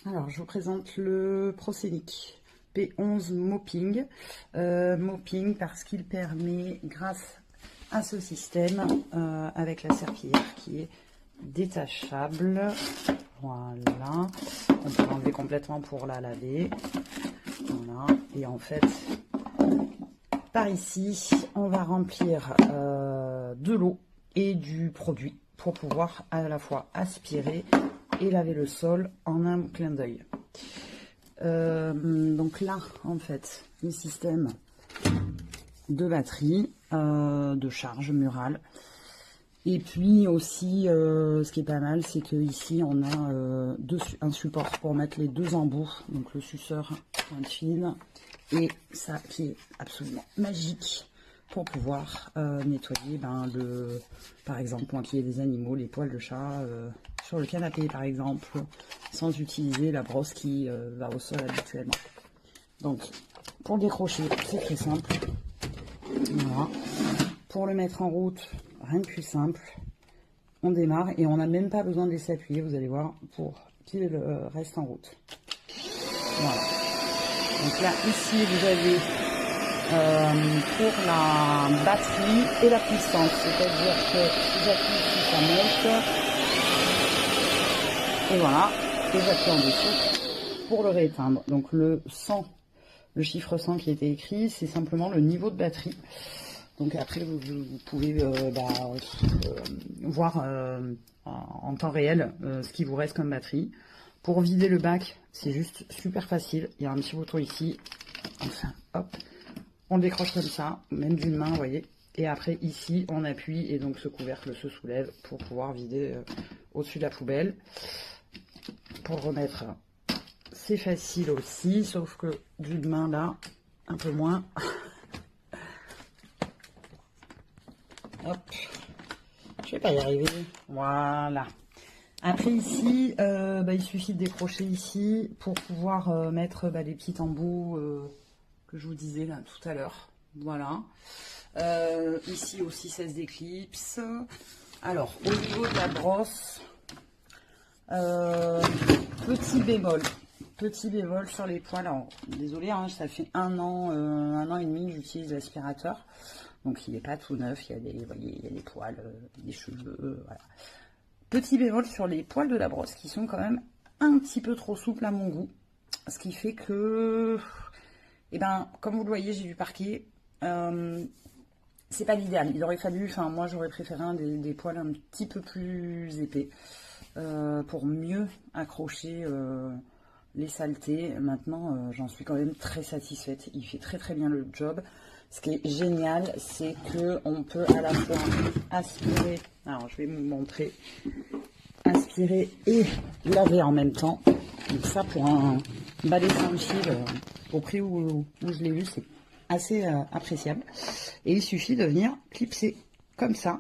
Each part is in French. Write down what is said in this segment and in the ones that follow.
Alors, je vous présente le Prosenic P11 Mopping. Mopping parce qu'il permet, grâce à ce système, avec la serpillière qui est détachable, voilà, on peut l'enlever complètement pour la laver, voilà, et en fait, par ici, on va remplir de l'eau et du produit pour pouvoir à la fois aspirer et laver le sol en un clin d'œil. Donc là, en fait, le système de batterie, de charge murale. Et puis aussi, ce qui est pas mal, c'est que ici on a un support pour mettre les deux embouts, donc le suceur, un fil, et ça qui est absolument magique pour pouvoir nettoyer, par exemple, moi qui ai des animaux, les poils de chat sur le canapé par exemple, sans utiliser la brosse qui va au sol habituellement. Donc pour le décrocher, c'est très simple. Voilà. Pour le mettre en route, rien de plus simple. On démarre et on n'a même pas besoin de laisser appuyer, vous allez voir, pour qu'il reste en route. Voilà. Donc là, ici, vous avez pour la batterie et la puissance. C'est-à-dire que si j'appuie ici, ça monte. Et voilà. Et j'appuie en dessous pour le rééteindre. Donc le 100, le chiffre 100 qui était écrit, c'est simplement le niveau de batterie. Donc après, vous pouvez voir en temps réel ce qui vous reste comme batterie. Pour vider le bac, c'est juste super facile. Il y a un petit bouton ici. Enfin, hop, on le décroche comme ça, même d'une main, vous voyez. Et après, ici, on appuie et donc ce couvercle se soulève pour pouvoir vider au-dessus de la poubelle. Pour le remettre, c'est facile aussi, sauf que d'une main là, un peu moins. Hop, je vais pas y arriver. Voilà. Après ici, il suffit de décrocher ici pour pouvoir mettre les petits embouts que je vous disais là tout à l'heure. Voilà. Ici aussi, ça se déclipse. Alors, au niveau de la brosse, petit bémol sur les poils. Alors, désolé, hein, ça fait un an et demi que j'utilise l'aspirateur. Donc il n'est pas tout neuf, il y a des, vous voyez, il y a des poils, des cheveux, voilà. Petit bémol sur les poils de la brosse qui sont quand même un petit peu trop souples à mon goût. Ce qui fait que, comme vous le voyez, j'ai du parquet. C'est pas l'idéal. Il aurait fallu, moi j'aurais préféré des poils un petit peu plus épais pour mieux accrocher les saletés. Maintenant, j'en suis quand même très satisfaite. Il fait très très bien le job. Ce qui est génial, c'est que on peut à la fois aspirer. Alors, je vais vous montrer. Aspirer et laver en même temps. Donc ça, pour un balai sans fil, au prix où je l'ai vu, c'est assez appréciable. Et il suffit de venir clipser comme ça.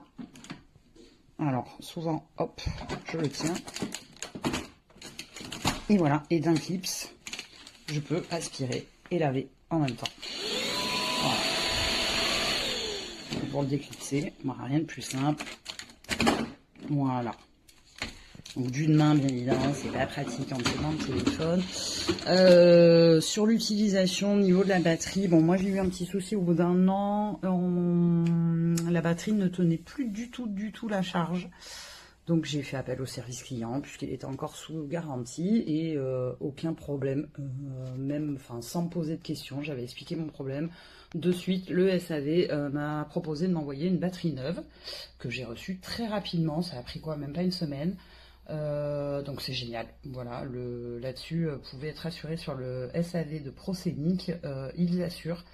Alors, souvent, hop, je le tiens. Et voilà, et d'un clips, je peux aspirer et laver en même temps. Voilà. Pour le déclipser, rien de plus simple. Voilà. Donc d'une main, bien évidemment, c'est pas pratique en tenant le téléphone. Sur l'utilisation au niveau de la batterie, bon, moi j'ai eu un petit souci au bout d'un an. La batterie ne tenait plus du tout la charge. Donc j'ai fait appel au service client puisqu'il était encore sous garantie et aucun problème, même sans me poser de questions, j'avais expliqué mon problème. De suite, le SAV m'a proposé de m'envoyer une batterie neuve que j'ai reçue très rapidement, ça a pris quoi, même pas une semaine. Donc c'est génial, voilà, là-dessus, vous pouvez être assuré sur le SAV de Prosenic, ils assurent.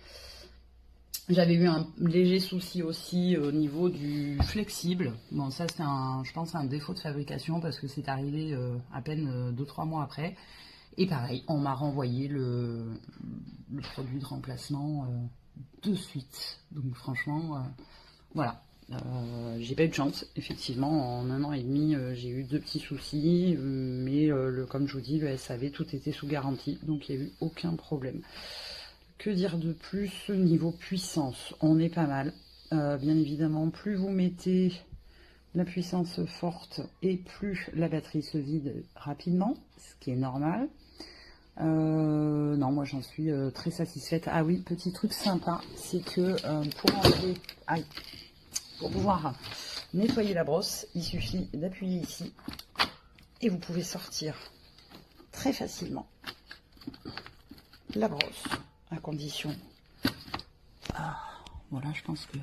J'avais eu un léger souci aussi au niveau du flexible. Bon, ça c'est je pense un défaut de fabrication parce que c'est arrivé à peine 2-3 mois après. Et pareil, on m'a renvoyé le produit de remplacement de suite. Donc franchement, voilà. J'ai pas eu de chance, effectivement, en un an et demi, j'ai eu 2 petits soucis, mais comme je vous dis, le SAV, tout était sous garantie, donc il n'y a eu aucun problème. Que dire de plus? Niveau puissance, on est pas mal. Bien évidemment, plus vous mettez la puissance forte et plus la batterie se vide rapidement, ce qui est normal. Non, moi j'en suis très satisfaite. Ah oui, petit truc sympa, c'est que pour pouvoir nettoyer la brosse, il suffit d'appuyer ici et vous pouvez sortir très facilement la brosse à condition. Voilà, je pense que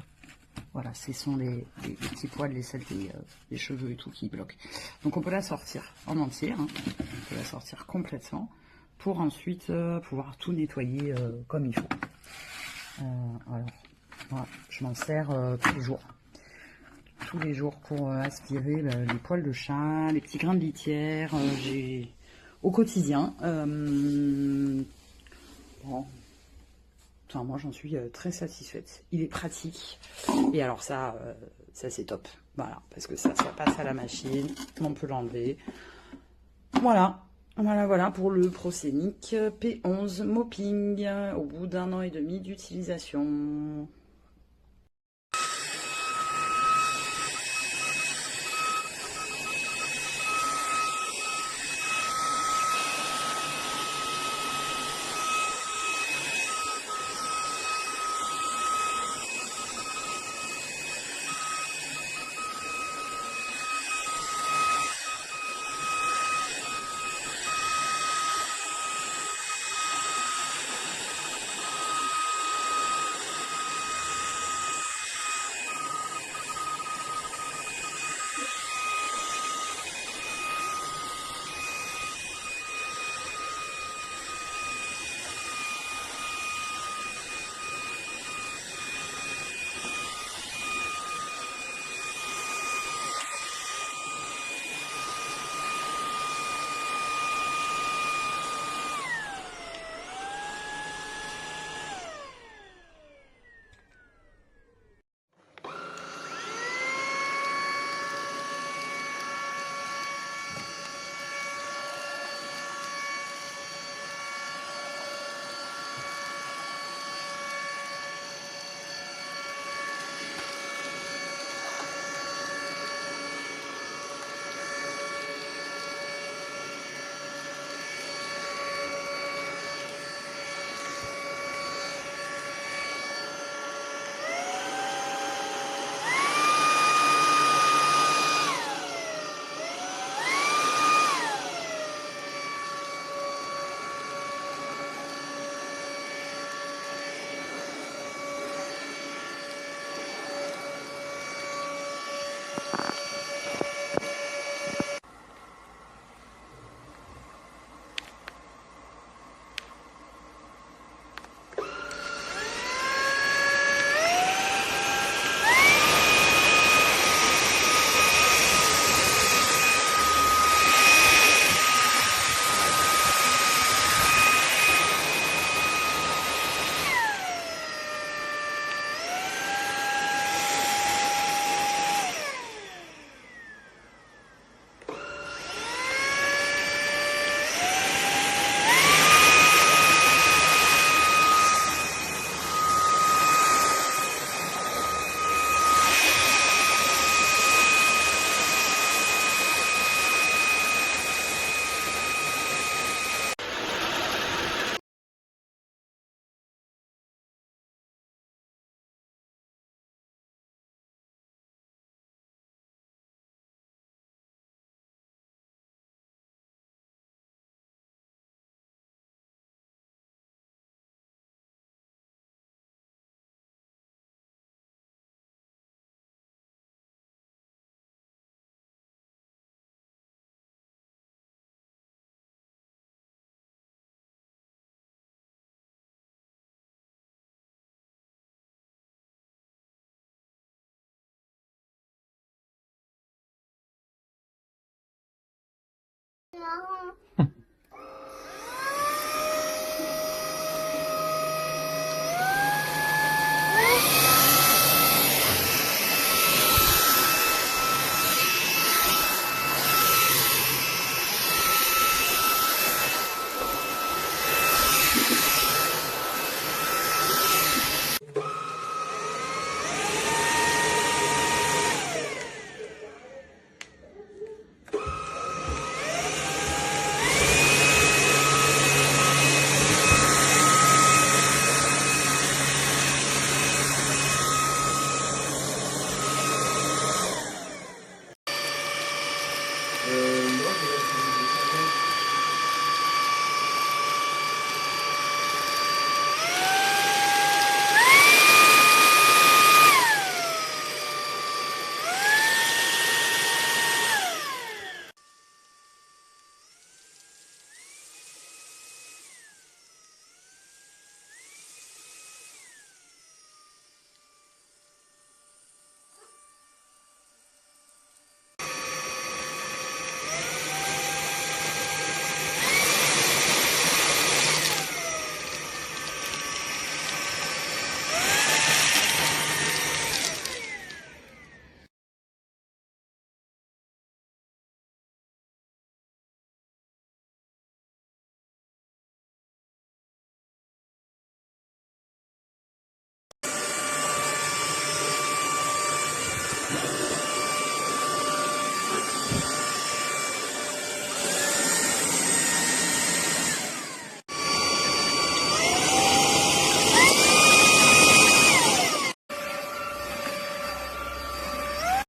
voilà, ce sont les petits poils, les saletés, les cheveux et tout qui bloquent. Donc on peut la sortir en entier, hein. On peut la sortir complètement pour ensuite pouvoir tout nettoyer comme il faut. Alors, voilà, je m'en sers tous les jours pour aspirer les poils de chat, les petits grains de litière, j'ai au quotidien. Bon. Enfin, moi j'en suis très satisfaite. Il est pratique. Et alors ça c'est top. Voilà, parce que ça passe à la machine, on peut l'enlever. Voilà, voilà pour le Proscenic P11 Mopping au bout d'1 an et demi d'utilisation.